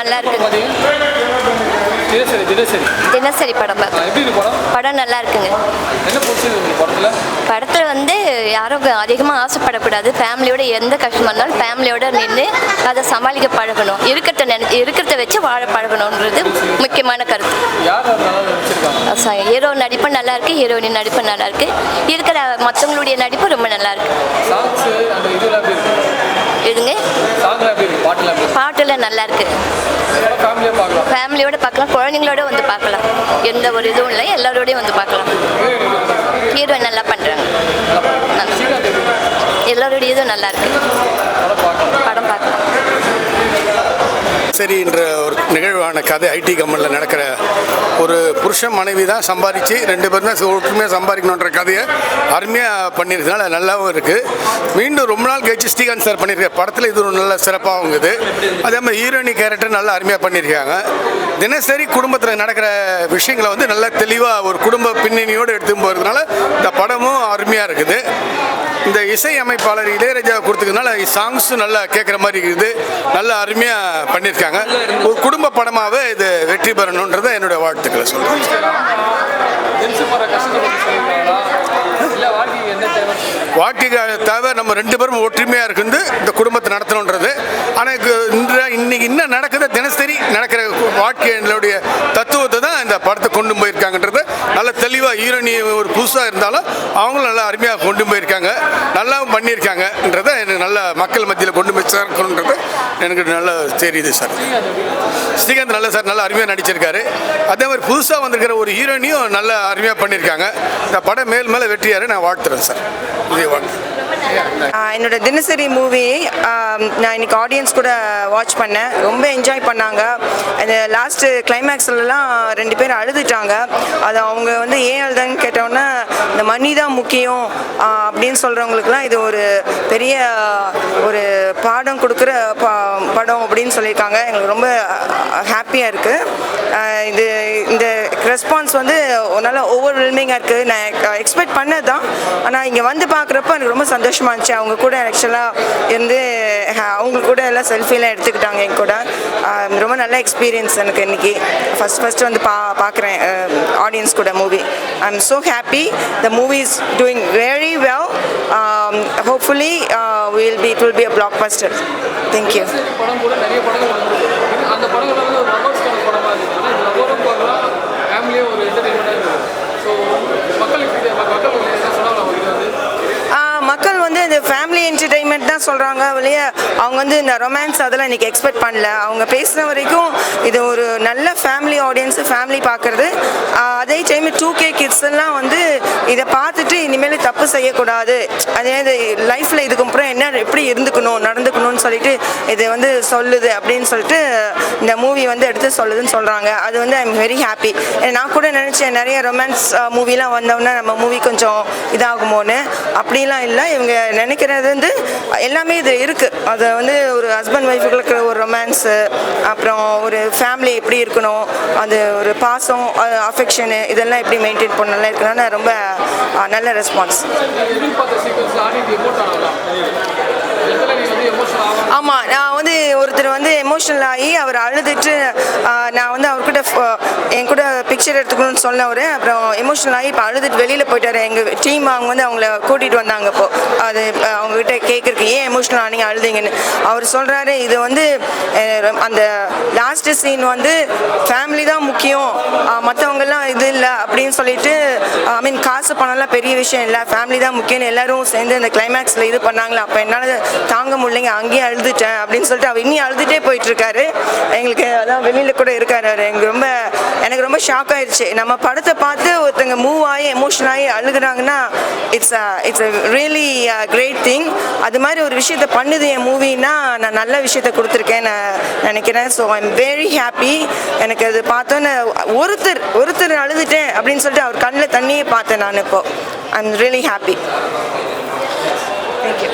நல்லா இருக்கு. தினசரி படம் படம் நல்லா இருக்குங்க. படத்தில் வந்து யாரும் அதிகமாக ஆசைப்படக்கூடாது. ஃபேமிலியோட எந்த கஷ்டமாக இருந்தாலும் ஃபேமிலியோட நின்று அதை சமாளிக்க பழகணும். இருக்கிறத வச்சு வாழ பழகணுன்றது முக்கியமான கருத்து. ஹீரோ நடிப்பு நல்லா இருக்கு, ஹீரோயின் நடிப்பு நல்லா இருக்கு, இருக்கிற மற்றவங்களுடைய நடிப்பு ரொம்ப நல்லா இருக்கு. இதுங்க பாட்டுல நல்லா இருக்கு. ஃபேமிலியோட பார்க்கலாம், குழந்தைங்களோட வந்து பார்க்கலாம். எந்த ஒரு இதுவும் இல்லை, எல்லாரோடையும் வந்து பார்க்கலாம். ஹீரோ நல்லா பண்றாங்க, எல்லாரோடைய இதுவும் நல்லா இருக்கு. படம் பார்க்கலாம். சரின்ற ஒரு நிகழ்வான கதை. ஐடி கம்பெனியில் நடக்கிற ஒரு புருஷன் மனைவி தான் சம்பாதிச்சு 2 பேரும் தான் ஒற்றுமையாக சம்பாதிக்கணுன்ற கதையை அருமையாக பண்ணியிருக்கனால நல்லாவும் இருக்குது. மீண்டும் ரொம்ப நாள் கழிச்சு ஸ்ரீகாந்த் சார் பண்ணியிருக்காரு படத்தில். இது ஒரு நல்ல சிறப்பாகவும் இருக்குது. அதே மாதிரி ஹீரோயினி கேரக்டர் நல்லா அருமையாக பண்ணியிருக்காங்க. தினசரி குடும்பத்தில் நடக்கிற விஷயங்களை வந்து நல்லா தெளிவாக ஒரு குடும்ப பின்னணியோடு எடுத்து போகிறதுனால இந்த படமும் அருமையாக இருக்குது. இந்த இசை அமைப்பாளர் இளையராஜா கொடுத்ததுனால சாங்ஸும் நல்லா கேட்குற மாதிரி இருக்குது. நல்லா அருமையாக பண்ணியிருக்காங்க. ஒரு குடும்ப படமாகவே இது வெற்றி பெறணுன்றதை என்னுடைய வாழ்த்துக்களை சொல்கிறேன். வாழ்க்கைக்காக தேவை நம்ம 2 பேரும் ஒற்றுமையாக இருக்குது இந்த குடும்பத்தை நடத்தணுன்றது. ஆனால் இன்னைக்கு என்ன நடக்குது, தினசரி நடக்கிற வாழ்க்கையினுடைய தத்துவத்தை தான் இந்த படத்தை கொண்டு போயிருக்காங்கன்றது நல்ல தெளிவாக. ஹீரோனி ஒரு புதுசாக இருந்தாலும் அவங்களும் நல்லா அருமையாக கொண்டு போயிருக்காங்க, நல்லாவும் பண்ணியிருக்காங்கன்றதை எனக்கு நல்ல மக்கள் மத்தியில் கொண்டு போய் சேர்க்கணுன்றது எனக்கு நல்லா தெரியுது சார். ஸ்ரீகாந்த் நல்ல சார் நல்லா அருமையாக நடிச்சிருக்காரு. அதே மாதிரி புதுசாக வந்திருக்கிற ஒரு ஹீரோனியும் நல்லா அருமையாக பண்ணியிருக்காங்க. இந்த படம் மேல் வெற்றியாரு நான் வாழ்த்துறேன் சார். என்னோட தினசரி மூவி நான் இன்னைக்கு ஆடியன்ஸ் கூட வாட்ச் பண்ணேன். ரொம்ப என்ஜாய் பண்ணாங்க. அந்த லாஸ்ட் கிளைமேக்ஸ்லாம் 2 பேர் அழுதுட்டாங்க. அது அவங்க வந்து ஏன் அழுதான்னு கேட்டோன்னா இந்த மணி தான் முக்கியம் அப்படின்னு சொல்கிறவங்களுக்குலாம் இது ஒரு பெரிய ஒரு பாடம் கொடுக்குற படம் அப்படின்னு சொல்லியிருக்காங்க. எங்களுக்கு ரொம்ப ஹாப்பியாக இருக்குது. இந்த ரெஸ்பான்ஸ் வந்து நல்லா ஓவர்வெல்மிங்காக இருக்குது. நான் எக்ஸ்பெக்ட் பண்ணது தான். ஆனால் இங்கே வந்து பார்க்குறப்ப எனக்கு ரொம்ப சந்தோஷமாக இருந்துச்சு. அவங்க கூட ஆக்சுவலாக இருந்து அவங்க கூட எல்லாம் செல்ஃபிலாம் எடுத்துக்கிட்டாங்க என் கூட. ரொம்ப நல்ல எக்ஸ்பீரியன்ஸ் எனக்கு இன்றைக்கி. ஃபஸ்ட் வந்து பார்க்குறேன் ஆடியன்ஸ் கூட movie. I am so happy. The movie is doing very well. Hopefully it will be a blockbuster. Thank you. மக்கள் வந்து இந்த ஃபேமிலி என்டர்டெயின்மெண்ட் தான் சொல்கிறாங்க வெளியே. அவங்க வந்து இந்த ரொமான்ஸ் அதெல்லாம் இன்றைக்கி எக்ஸ்பெக்ட் பண்ணல. அவங்க பேசுகிற வரைக்கும் இது ஒரு நல்ல ஃபேமிலி ஆடியன்ஸு, ஃபேமிலி பார்க்குறது. அதே டைம் 2K கிட்ஸ்லாம் வந்து இதை பார்த்துட்டு இனிமேல் தப்பு செய்யக்கூடாது, அதே லைஃப்பில் இதுக்கப்புறம் எப்படி நடந்துக்கணும்னு சொல்லிட்டு இது வந்து சொல்லுது அப்படின்னு சொல்லிட்டு இந்த மூவி வந்து எடுத்து சொல்லுதுன்னு சொல்கிறாங்க. அது வந்து ஐ எம் வெரி ஹாப்பி. நான் கூட நினச்சேன் நிறைய ரொமான்ஸ் மூவிலாம் வந்தோன்னா நம்ம மூவி கொஞ்சம் இதாகுமோன்னு. அப்படிலாம் இல்லை. இவங்க நினைக்கிறது வந்து எல்லாமே இது இருக்குது. அது வந்து ஒரு ஹஸ்பண்ட் ஒய்ஃபுகளுக்கு ஒரு ரொமான்ஸு, அப்புறம் ஒரு ஃபேமிலி எப்படி இருக்கணும், அது ஒரு பாசம், அஃபெக்ஷனு, இதெல்லாம் எப்படி மெயின்டைன் பண்ணலாம் இருக்கணும்னு ரொம்ப நல்ல ரெஸ்பான்ஸ். ஆமாம், நான் வந்து ஒருத்தர் வந்து எமோஷனல் ஆகி அவர் அழுதுட்டு நான் வந்து அவர்கிட்ட என் கூட பிக்சர் எடுத்துக்கணும்னு சொன்னவர். அப்புறம் எமோஷனல் ஆகி இப்போ அழுதுட்டு வெளியில் போயிட்டார். எங்கள் டீம் அவங்க வந்து அவங்கள கூட்டிகிட்டு வந்தாங்க. இப்போது அது அவங்ககிட்ட கேட்குறக்கு ஏன் எமோஷனல் ஆனீங்க, அழுதிங்கன்னு. அவர் சொல்கிறாரு இது வந்து அந்த லாஸ்ட் சீன் வந்து ஃபேமிலி தான் முக்கியம், மற்றவங்கெல்லாம் இது இல்லை அப்படின்னு சொல்லிட்டு, ஐ மீன் காசு பணம்லாம் பெரிய விஷயம் இல்லை, ஃபேமிலி தான் முக்கியம்னு எல்லோரும் சேர்ந்து அந்த கிளைமேக்ஸில் இது பண்ணாங்களா. அப்போ என்னால் தாங்க முடியலைங்க, அங்கேயே அழுதுட்டேன் அப்படின்னு சொல்லிட்டு அவர் இன்னும் அழுதுகிட்டே போயிட்டுருக்காரு. எங்களுக்கு அதான் வெளியில் கூட இருக்கார் அவர். எனக்கு ரொம்ப ஷாக் ஆயிடுச்சு. நம்ம படத்தை பார்த்து ஒருத்தங்க மூவ் ஆகி எமோஷன் ஆகி அழுகுறாங்கன்னா இட்ஸ் ரியலி கிரேட் திங். அது மாதிரி ஒரு விஷயத்தை பண்ணுது என் மூவின்னா நான் நல்ல விஷயத்தை கொடுத்துருக்கேன் நான் நினைக்கிறேன். So I am very happy. எனக்கு அது பார்த்தோன்னே ஒருத்தர் அழுதுட்டேன் அப்படின்னு சொல்லிட்டு அவர் கண்ணில் தண்ணியே பார்த்தேன் நான். இப்போது I am really happy. Thank you.